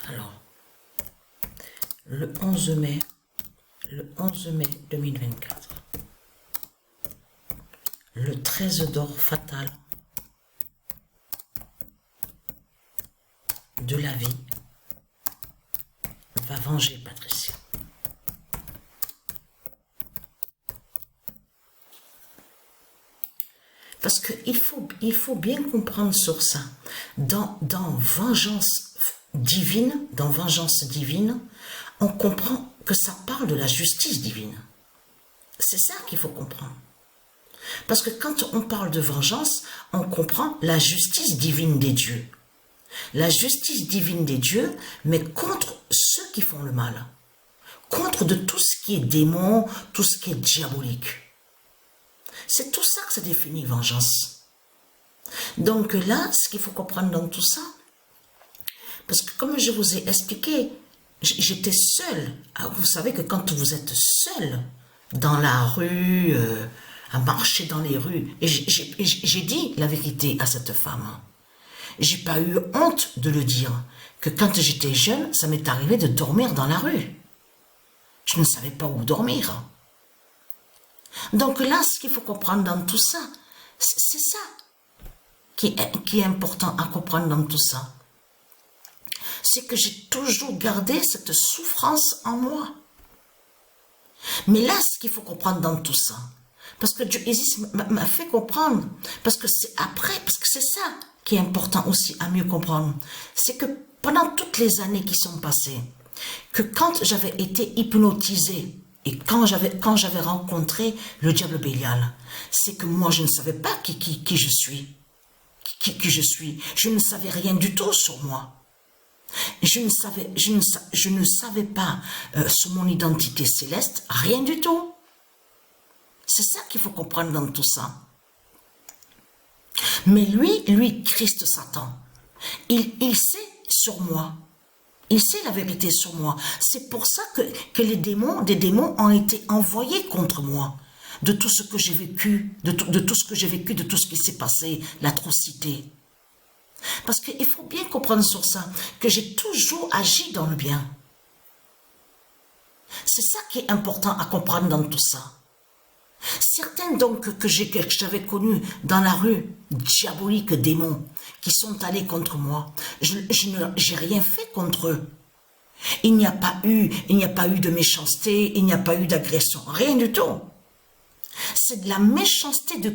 Alors, le 11 mai 2024, le 13 d'or fatal de la vie va venger Patricia. Parce qu'il faut bien comprendre sur ça. Dans vengeance divine, on comprend que ça parle de la justice divine. C'est ça qu'il faut comprendre. Parce que quand on parle de vengeance, on comprend la justice divine des dieux. La justice divine des dieux, mais contre ceux qui font le mal. Contre de tout ce qui est démon, tout ce qui est diabolique. C'est tout ça que ça définit vengeance. Donc là, ce qu'il faut comprendre dans tout ça, parce que comme je vous ai expliqué, j'étais seule. Vous savez que quand vous êtes seule dans la rue, à marcher dans les rues, et j'ai dit la vérité à cette femme. J'ai pas eu honte de le dire, que quand j'étais jeune, ça m'est arrivé de dormir dans la rue. Je ne savais pas où dormir. Donc là, ce qu'il faut comprendre dans tout ça, c'est ça qui est important à comprendre dans tout ça. C'est que j'ai toujours gardé cette souffrance en moi. Mais là, ce qu'il faut comprendre dans tout ça, parce que Dieu m'a fait comprendre, parce que c'est après, parce que c'est ça qui est important aussi à mieux comprendre, c'est que pendant toutes les années qui sont passées, que quand j'avais été hypnotisée, et quand j'avais rencontré le diable Bélial, c'est que moi je ne savais pas qui je suis. Qui je suis. Je ne savais rien du tout sur moi. Je ne savais pas sur mon identité céleste, rien du tout. C'est ça qu'il faut comprendre dans tout ça. Mais lui, Christ Satan, il sait sur moi. Il sait la vérité sur moi. C'est pour ça que des démons ont été envoyés contre moi. De tout ce que j'ai vécu, de tout ce que j'ai vécu, de tout ce qui s'est passé, l'atrocité. Parce qu'il faut bien comprendre sur ça, que j'ai toujours agi dans le bien. C'est ça qui est important à comprendre dans tout ça. Certains donc que j'avais connus dans la rue, diaboliques démons, qui sont allés contre moi, j'ai rien fait contre eux. Il n'y a pas eu de méchanceté, il n'y a pas eu d'agression, rien du tout. C'est de la méchanceté de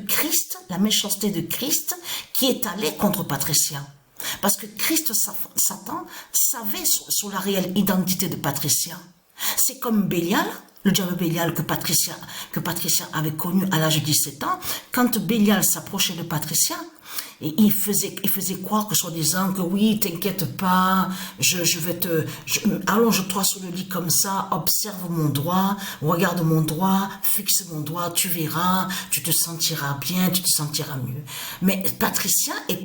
Christ qui est allée contre Patricia. Parce que Satan savait sur la réelle identité de Patricia. C'est comme Bélial, le diable Bélial que Patricia avait connu à l'âge de 17 ans. Quand Bélial s'approchait de Patricia, et il faisait croire que soi-disant que oui, t'inquiète pas, allonge-toi sur le lit comme ça, observe mon doigt, regarde mon doigt, fixe mon doigt, tu verras, tu te sentiras bien, tu te sentiras mieux. Mais Patricia est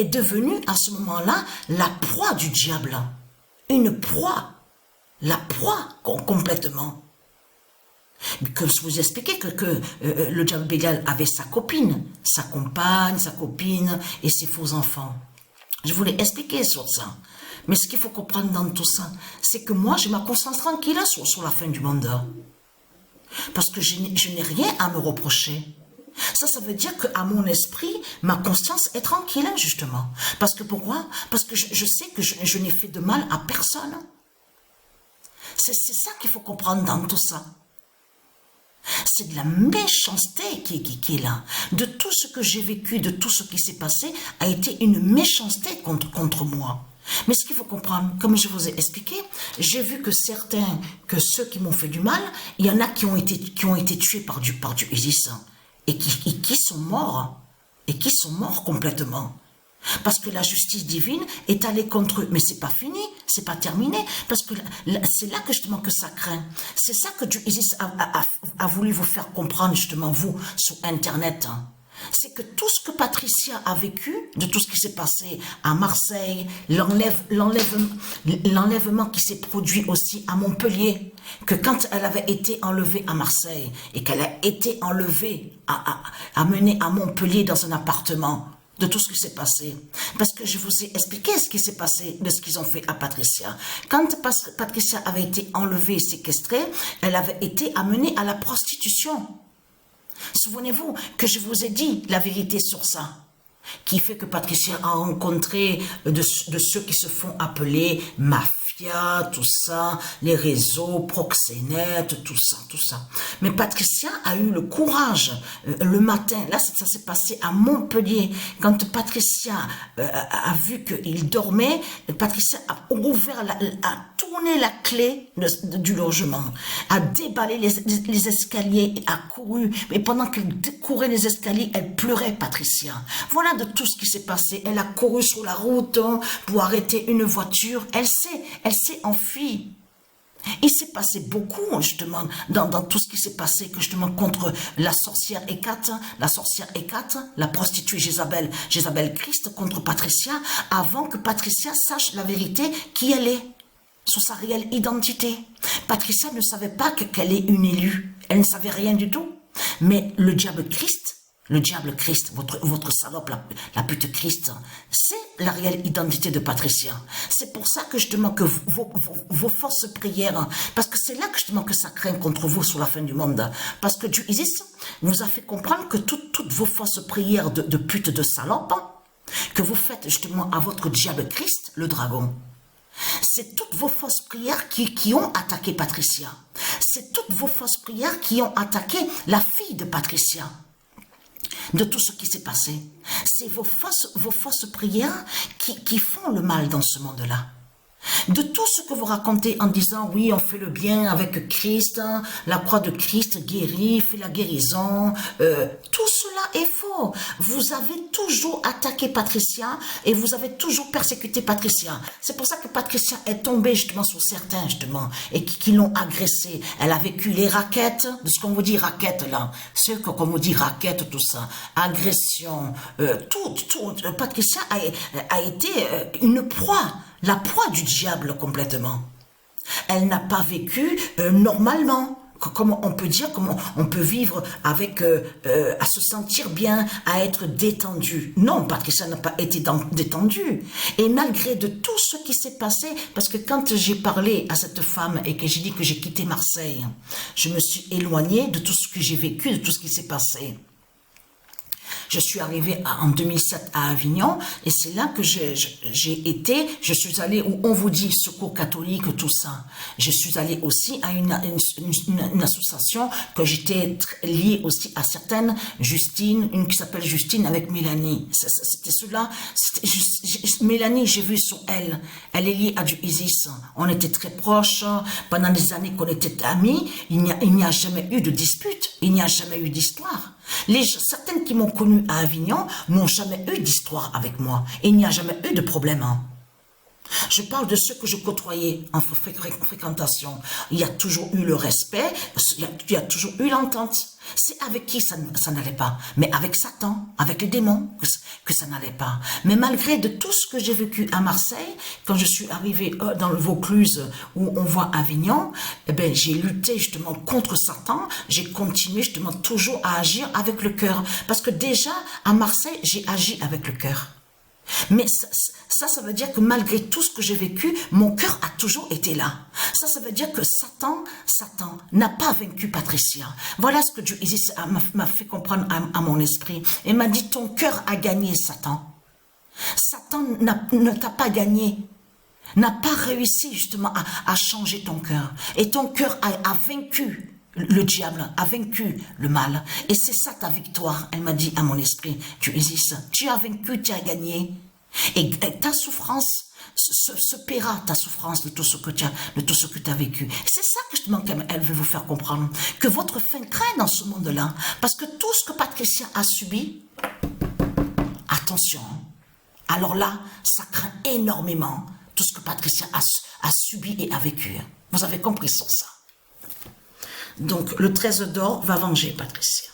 devenue à ce moment-là la proie du diable. Une proie. La proie complètement. Comme je vous expliquais que le diable Bélial avait sa copine, sa compagne, sa copine et ses faux enfants. Je voulais expliquer sur ça. Mais ce qu'il faut comprendre dans tout ça, c'est que moi, j'ai ma conscience tranquille sur la fin du monde. Parce que je n'ai rien à me reprocher. Ça veut dire qu'à mon esprit, ma conscience est tranquille, justement. Parce que pourquoi? Parce que je sais que je n'ai fait de mal à personne. C'est ça qu'il faut comprendre dans tout ça. C'est de la méchanceté qui est là. De tout ce que j'ai vécu, de tout ce qui s'est passé, a été une méchanceté contre moi. Mais ce qu'il faut comprendre, comme je vous ai expliqué, j'ai vu que ceux qui m'ont fait du mal, il y en a qui ont été tués par Dieu Isis, et qui sont morts, complètement. Parce que la justice divine est allée contre eux. Mais c'est pas fini, c'est pas terminé. Parce que c'est là que justement que ça craint. C'est ça que Dieu Isis a voulu vous faire comprendre justement, vous, sur Internet. C'est que tout ce que Patricia a vécu, de tout ce qui s'est passé à Marseille, l'enlèvement qui s'est produit aussi à Montpellier, que quand elle avait été enlevée à Marseille et qu'elle a été enlevée, amenée à Montpellier dans un appartement, de tout ce qui s'est passé. Parce que je vous ai expliqué ce qui s'est passé, de ce qu'ils ont fait à Patricia. Quand Patricia avait été enlevée et séquestrée, elle avait été amenée à la prostitution. Souvenez-vous que je vous ai dit la vérité sur ça, qui fait que Patricia a rencontré de ceux qui se font appeler mafia, tout ça, les réseaux, proxénètes, tout ça. Mais Patricia a eu le courage le matin, là ça s'est passé à Montpellier, quand Patricia a vu qu'il dormait, Patricia a ouvert, a tourné la clé du logement, a déballé les escaliers, a couru, et pendant qu'elle courait les escaliers, elle pleurait Patricia. Voilà de tout ce qui s'est passé. Elle a couru sur la route pour arrêter une voiture. Elle s'est enfuie. Il s'est passé beaucoup, justement, dans tout ce qui s'est passé, que justement, contre la sorcière Hécate, la prostituée Jézabel Christ, contre Patricia, avant que Patricia sache la vérité, qui elle est, sur sa réelle identité. Patricia ne savait pas qu'elle est une élue. Elle ne savait rien du tout. Mais le diable Christ, votre salope, la pute Christ, c'est la réelle identité de Patricia. C'est pour ça que justement que vos fausses prières, parce que c'est là que justement que ça craint contre vous sur la fin du monde. Parce que Dieu Isis vous a fait comprendre que toutes vos fausses prières de pute de salope, que vous faites justement à votre diable Christ, le dragon, c'est toutes vos fausses prières qui ont attaqué Patricia. C'est toutes vos fausses prières qui ont attaqué la fille de Patricia. De tout ce qui s'est passé. C'est vos fausses prières qui font le mal dans ce monde-là. De tout ce que vous racontez en disant, oui, on fait le bien avec Christ, la croix de Christ guérit, fait la guérison, tout cela est faux. Vous avez toujours attaqué Patricia et vous avez toujours persécuté Patricia. C'est pour ça que Patricia est tombée justement sur certains justement et qui l'ont agressée. Elle a vécu les raquettes, de ce qu'on vous dit raquettes là, ce qu'on vous dit raquettes, tout ça, agression, tout. Patricia a été une proie. La proie du diable complètement. Elle n'a pas vécu normalement. Comment on peut dire, comment on peut vivre avec, à se sentir bien, à être détendu. Non, Patricia n'a pas été détendue. Et malgré de tout ce qui s'est passé, parce que quand j'ai parlé à cette femme et que j'ai dit que j'ai quitté Marseille, je me suis éloignée de tout ce que j'ai vécu, de tout ce qui s'est passé. Je suis arrivée en 2007 à Avignon et c'est là que je suis allée où on vous dit secours catholique, tout ça. Je suis allée aussi à une association que j'étais liée aussi à certaines, Justine, une qui s'appelle Justine avec Mélanie. C'était cela. Mélanie, j'ai vu sur elle. Elle est liée à du Isis. On était très proches. Pendant des années qu'on était amis, il n'y a jamais eu de dispute. Il n'y a jamais eu d'histoire. Certaines qui m'ont connue à Avignon n'ont jamais eu d'histoire avec moi. Et il n'y a jamais eu de problème. Je parle de ceux que je côtoyais en fréquentation. Il y a toujours eu le respect, il y a toujours eu l'entente. C'est avec qui ça n'allait pas. Mais avec Satan, avec les démons, que ça n'allait pas. Mais malgré de tout ce que j'ai vécu à Marseille, quand je suis arrivée dans le Vaucluse où on voit Avignon, eh ben, j'ai lutté justement contre Satan. J'ai continué justement toujours à agir avec le cœur. Parce que déjà, à Marseille, j'ai agi avec le cœur. Mais ça veut dire que malgré tout ce que j'ai vécu, mon cœur a toujours été là. Ça veut dire que Satan n'a pas vaincu Patricia. Voilà ce que Dieu Isis m'a fait comprendre à mon esprit. Et m'a dit, ton cœur a gagné, Satan. Satan ne t'a pas gagné. N'a pas réussi justement à changer ton cœur. Et ton cœur a vaincu. Le diable a vaincu le mal. Et c'est ça ta victoire. Elle m'a dit à mon esprit, Dieu Isis, tu as vaincu, tu as gagné. Et ta souffrance se paiera, ta souffrance de tout ce que tu as vécu. C'est ça que justement qu'elle veut vous faire comprendre. Que votre fin craint dans ce monde-là. Parce que tout ce que Patricia a subi, attention. Alors là, ça craint énormément tout ce que Patricia a subi et a vécu. Vous avez compris sur ça. Donc, le 13 d'or va venger Patricia.